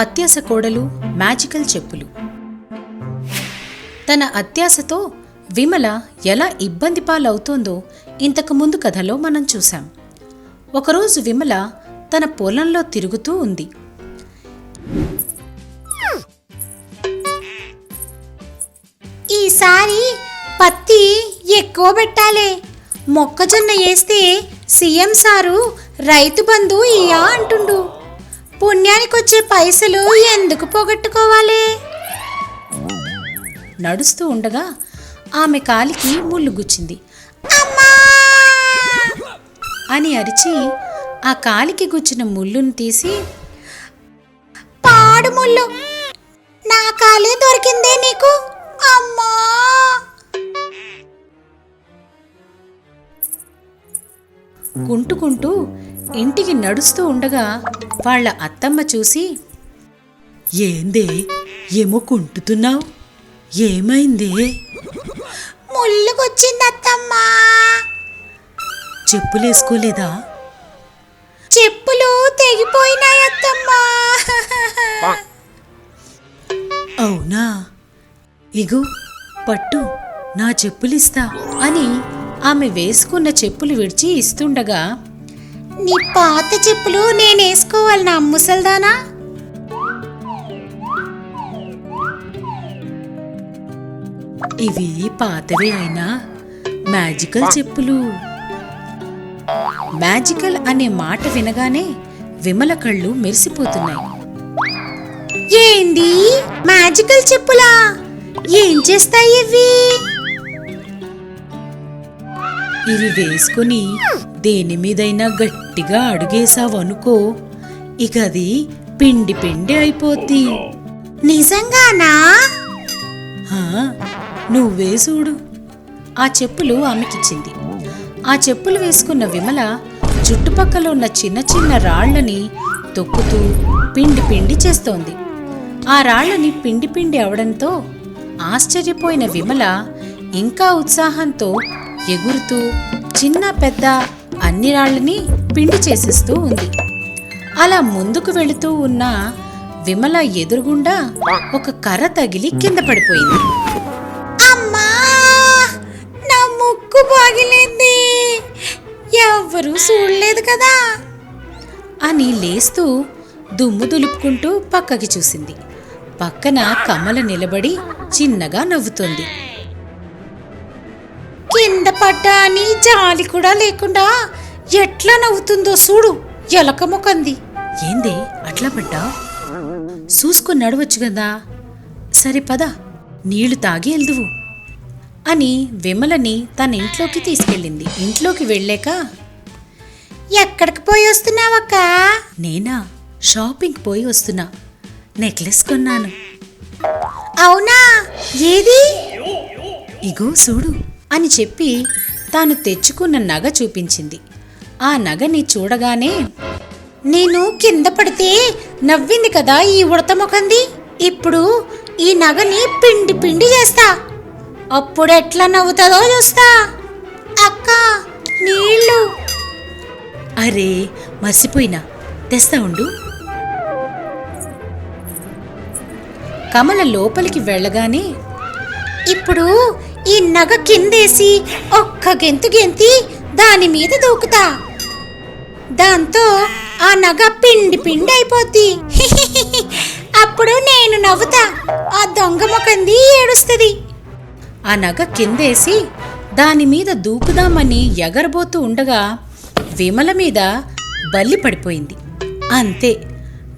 అత్యాస కోడలు మ్యాజికల్ చెప్పులు. తన అత్యాసతో విమల ఎలా ఇబ్బంది పాలవుతోందో ఇంతకుముందు కథలో మనం చూశాం. ఒకరోజు విమల తన పొలంలో తిరుగుతూ ఉంది. ఈసారి పత్తి ఎక్కువ పెట్టాలే, మొక్కజొన్న వేస్తే సీఎం సారు రైతు బంధు ఇయ్యా అంటుండు. పుణ్యానికొచ్చే పైసలు ఎందుకు పోగొట్టుకోవాలి? నడుస్తూ ఉండగా ఆమె కాలికి ముళ్ళు గుచ్చింది. అమ్మా అని అరిచి ఆ కాలికి గుచ్చిన ముళ్ళును తీసి, పాడు ముళ్ళు, నా కాలే దొరికిందే నీకు, అమ్మా. కుంటుకుంటూ ఇంటికి నడుస్తూ ఉండగా వాళ్ళ అత్తమ్మ చూసి, ఏందే ఏమో కుంటుతున్నావు, ఏమైందే? ముళ్ళుకొచ్చింది అత్తమ్మా. చెప్పులేసుకోలేదా? చెప్పులు తెగిపోయినాయి అత్తమ్మా. అవునా, ఇగో పట్టు, నా చెప్పులిస్తా అని ఆమె వేసుకున్న చెప్పులు విడిచి ఇస్తుండగా, నీ పాత చెప్పులు నేనేసుకోవాలి నా ముసల్దానా? ఇవి పాతవే అయినా మ్యాజికల్ చెప్పులు. మ్యాజికల్ అనే మాట వినగానే విమల కళ్ళు మెరిసిపోతున్నాయి. ఏంది మ్యాజికల్ చెప్పులా? ఏం చేస్తాయి ఇవి? ఇవి వేసుకుని దేని మీదైనా గట్టిగా అడుగేసావనుకో, ఇక అది పిండి పిండి అయిపోద్ది. నిజంగానా? నువ్వే చూడు. ఆ చెప్పులు ఆమెకిచ్చింది. ఆ చెప్పులు వేసుకున్న విమల చుట్టుపక్కల ఉన్న చిన్న చిన్న రాళ్లని తొక్కుతూ పిండి పిండి చేస్తోంది. ఆ రాళ్లని పిండి పిండి అవడంతో ఆశ్చర్యపోయిన విమల ఇంకా ఉత్సాహంతో ఎగురుతూ చిన్న పెద్ద అన్ని రాళ్లని పిండి చేసేస్తూ ఉంది. అలా ముందుకు వెళుతూ ఉన్న విమల ఎదురుగుండా ఒక కర్ర తగిలి కింద పడిపోయింది. అమ్మా, నా ముక్కు పగిలింది, ఎవ్వరూ చూడలేదు కదా అని లేస్తూ దుమ్ము దులుపుకుంటూ పక్కకి చూసింది. పక్కన కమల నిలబడి చిన్నగా నవ్వుతోంది. కింద పడ్డా అని జాలి కూడా లేకుండా ఎట్లా నవ్వుతుందో చూడు, ఎలక ముఖంది. ఏందే అట్లా పడ్డా? చూసుకుని నడవచ్చు కదా. సరే పద, నీళ్లు తాగి వెళ్దువు అని విమలని తన ఇంట్లోకి తీసుకెళ్ళింది. ఇంట్లోకి వెళ్ళాక, ఎక్కడికి పోయి వస్తున్నావక్క? నేనా, షాపింగ్ పోయి వస్తున్నా, నెక్లెస్ కొన్నాను. అవునా, ఏది? ఇగో చూడు అని చెప్పి తాను తెచ్చుకున్న నగ చూపించింది. ఆ నగని చూడగానే, నేను కింద పడితే నవ్వింది కదా ఈ ఉడత ముఖంది, ఇప్పుడు ఈ నగని పిండి పిండి చేస్తా, అప్పుడు ఎట్లా నవ్వుతుందో చూస్తా. అక్క, నీళ్ళు. అరే మర్చిపోయినా, తెస్తా ఉండు. కమల లోపలికి వెళ్ళగానే, ఇప్పుడు ఈ నగ కిందేసి ఒక్క గెంతు గెంతి దాని మీద దూకుతా, దాంతో ఆ నగ పిండి పిండి అయిపోద్ది. అప్పుడు నేను నవ్వుతా, ఆ దొంగ ముఖంది ఏడుస్తుంది. ఆ నగ కిందేసి దాని మీద దూకుదామని ఎగరబోతూ ఉండగా విమల మీద బల్లి పడిపోయింది. అంతే,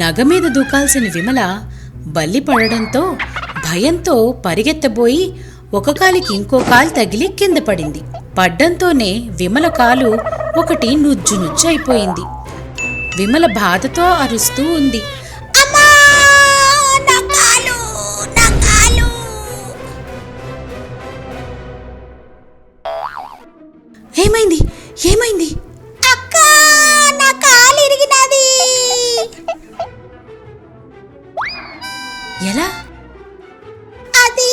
నగ మీద దూకాల్సిన విమల బల్లి పడడంతో భయంతో పరిగెత్తబోయి ఒక కాలికి ఇంకో కాలు తగిలి కింద పడింది. పడ్డంతోనే విమల కాలు ఒకటి నుజ్జు నుజ్జు అయిపోయింది. విమల బాధతో అరుస్తూ ఉంది. అమ్మా, నా కాలు, నా కాలు. ఏమైంది, ఏమైంది? అక్క, నా కాలు ఇరిగినది. ఎలా అది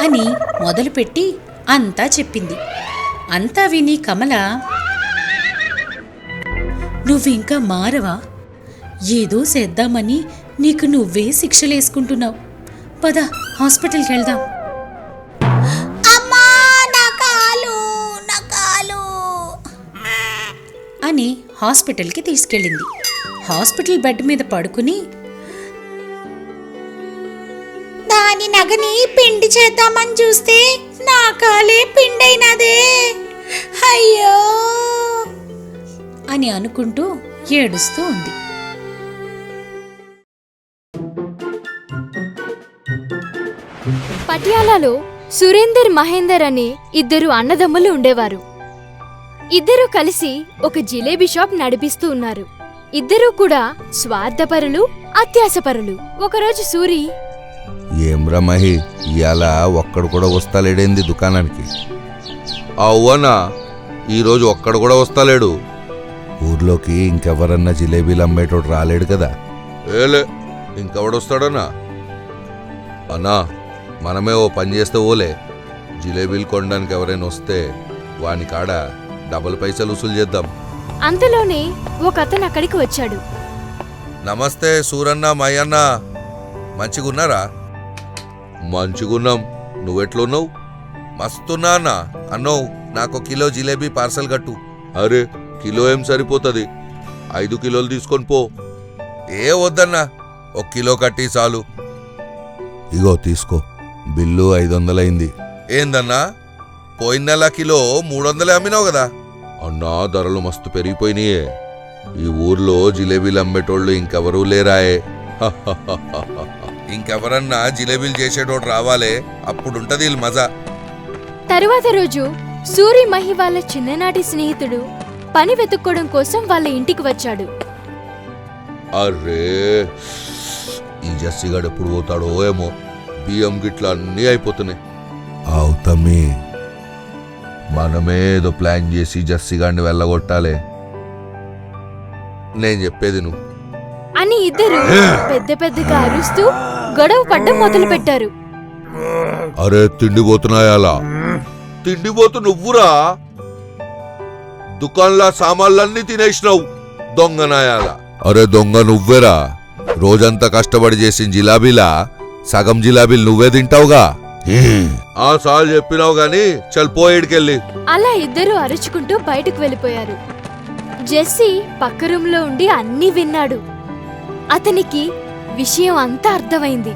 అని మొదలుపెట్టి అంతా చెప్పింది. అంతా విని కమల, నువ్వింకా మారవా? ఏదో చేద్దామని నీకు నువ్వే శిక్షలేసుకుంటున్నావు. పద, హాస్పిటల్కి వెళ్దాం. అమ్మా, నా కాలు అని హాస్పిటల్కి తీసుకెళ్ళింది. హాస్పిటల్ బెడ్ మీద పడుకుని దాని నగని పిండి చేద్దామని చూస్తే నా కాలే పిండైనదే, అయ్యో అని అనుకుంటూ ఏడుస్తూ ఉంది. పటియాలాలో సురేందర్ మహేందర్ అనే ఇద్దరు అన్నదమ్ములు ఉండేవారు. ఇద్దరూ కలిసి ఒక జిలేబీ షాప్ నడిపిస్తూ ఉన్నారు. ఇద్దరూ కూడా స్వార్థపరులు, అత్యాసపరులు. ఒకరోజు సూరి, ఏమ్రా మహి, ఇవాళ ఒక్కడు కూడా వస్తాలేడేంది దుకాణానికి? అవునా, ఈరోజు ఒక్కడు కూడా వస్తాలేడు. ఊర్లోకి ఇంకెవరన్నా జిలేబీలు అమ్మేటోడు రాలేడు కదా? ఏలే, ఇంకెవడొస్తాడన్నా? అన్నా, మనమే ఓ పని చేస్తే ఓలే, జిలేబీలు కొనడానికి ఎవరైనా వస్తే వాని కాడ డబుల్ పైసలు వసూలు చేద్దాం. అంతలోనే ఒకతను అక్కడికి వచ్చాడు. నమస్తే సూరన్న, మయ్యన్న, మంచిగున్నారా? మంచిగున్నాం, నువ్వెట్లున్నావు? మస్తున్నా అన్న. అన్నో, నాకు కిలో జిలేబీ పార్సల్ కట్టు. అరే, కిలో ఏం సరిపోతుంది, 5 కిలోలు తీసుకొని పో. ఏ వద్దన్నా, 1 కిలో కట్టి చాలు. ఇగో తీసుకో, బిల్లు 500 అయింది. ఏందన్నా, పోయిన నెల కిలో 300 అమ్మినావు కదా? అన్నా, ధరలు మస్తు పెరిగిపోయినాయే. ఈ ఊర్లో జిలేబీలు అమ్మేటోళ్ళు ఇంకెవరూ లేరాయే. ఇంకెవరన్నా జిలేబీలు చేసేటోడు రావాలే, అప్పుడుంటది వీళ్ళ మజా. తరువాత రోజు సూరి మహి వాళ్ళ చిన్ననాటి స్నేహితుడు పని వెతుక్కోవడం కోసం వాళ్ళ ఇంటికి వచ్చాడు. అర్రే, ఈ జస్సిగాడు ఎప్పుడు పోతాడో ఏమో, బియ్యం గిట్ల అన్నీ అయిపోతున్నాయి. అవుతమ్మి, మనమే ఏదో ప్లాన్ చేసి జస్సిగాడిని వెళ్ళగొట్టాలే. నేను చెప్పేది నువ్వు అని ఇద్దరు పెద్ద పెద్దగా అరుస్తూ గొడవ పడ్డం మొదలు పెట్టారు. అరే, తిండిపోతున్నాయాలా? తిండిపోతు నువ్వురా, దుకాణంలో సామాన్లన్నీ తినేసినావు, దొంగనాయాల. అరే దొంగ నువ్వేరా, రోజంతా కష్టపడి చేసిన జిలాబీలా సగం జిలాబీలు నువ్వే తింటావుగా. ఆ సాల్ చెప్పినావు గాని, చల్ పోయేడికెళ్ళి. అలా ఇద్దరు అరుచుకుంటూ బయటకు వెళ్ళిపోయారు. జెస్సీ పక్క రూంలో ఉండి అన్నీ విన్నాడు. అతనికి విషయం అంతా అర్థమైంది.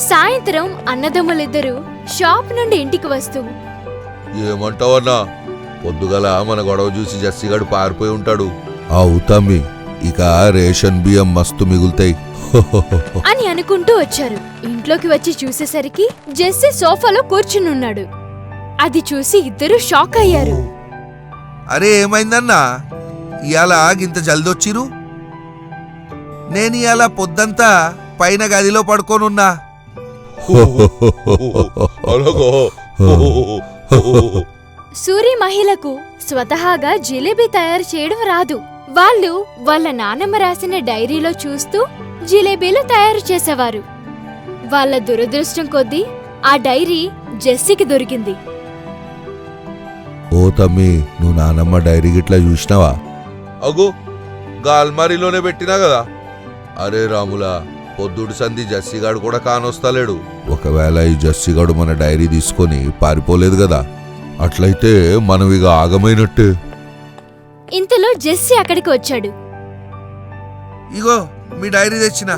సాయంత్రం అన్నదమ్ములిద్దరూ షాప్ నుండి ఇంటికి వస్తూ, ఏమంటావన్నా, పొద్దుగల మన గొడవ చూసి జస్సిగాడు పారిపోయి ఉంటాడు. అవుతమ్మి, ఇక రేషన్ బియ్యం మస్తు మిగులుతాయి అని అనుకుంటూ వచ్చారు. ఇంట్లోకి వచ్చి చూసేసరికి జెస్సీ సోఫాలో కూర్చునున్నాడు. అది చూసి ఇద్దరూ షాక్ అయ్యారు. అరే, ఏమైందన్నా, ఇయాల గింత జల్దొచ్చిరు? నేను ఇయాల పొద్దంతా పైన గదిలో పడుకోనున్నా. సూరి మహిళకు స్వతహాగా జిలేబీ తయారు చేయడం రాదు. వాళ్ళు వాళ్ళ నానమ్మ రాసిన డైరీలో చూస్తూ జిలేబీలు తయారు చేసేవారు. వాళ్ళ దురదృష్టం కొద్దీ ఆ డైరీ జెస్సీకి దొరికింది. ఓ తమ్మి, నువ్వు నానమ్మ డైరీ గిట్లా చూసినావా? అగో, గా అల్మారీలోనే పెట్టినా కదా. అరే రాములా, పొద్దుడి సంధి జస్సిగాడు కూడా కానొస్తాలేడు. ఒకవేళ ఈ జస్సిగాడు మన డైరీ తీసుకొని పారిపోలేదు కదా, అట్లయితే మనం ఇక ఆగమైనట్టే. ఇంతలో జెస్సీ అక్కడికి వచ్చాడు. ఇగో మీ డైరీ తెచ్చిన,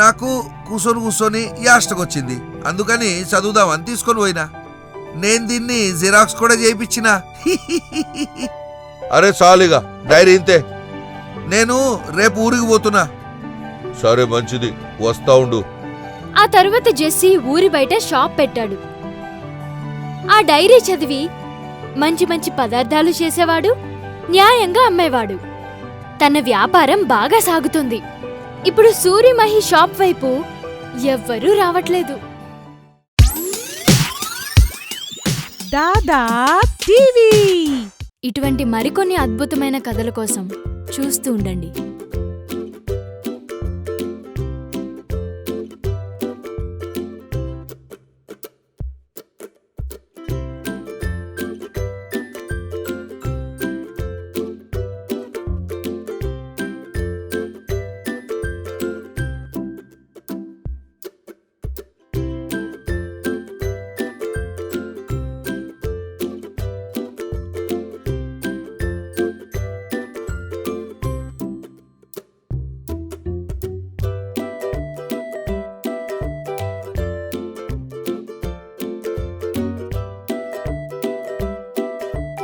నాకు కూర్చొని యాష్టకొచ్చింది, అందుకని చదువుదామని తీసుకొని పోయినా. నేను దీన్ని జిరాక్స్ కూడా చేయించిన. అరే చాలిగా, డైరీ ఇంతే, నేను రేపు ఊరికి పోతున్నా. సరే మంచిది, వస్తా ఉండు. ఆ తరువాత జెస్సీ ఊరి బయట షాప్ పెట్టాడు. ఆ డైరీ చదివి మంచి మంచి పదార్థాలు చేసేవాడు, న్యాయంగా అమ్మేవాడు. తన వ్యాపారం బాగా సాగుతుంది. ఇప్పుడు సూరి మహి షాప్ వైపు ఎవ్వరూ రావట్లేదు. దాదా టీవీ ఇటువంటి మరికొన్ని అద్భుతమైన కథల కోసం చూస్తూ ఉండండి.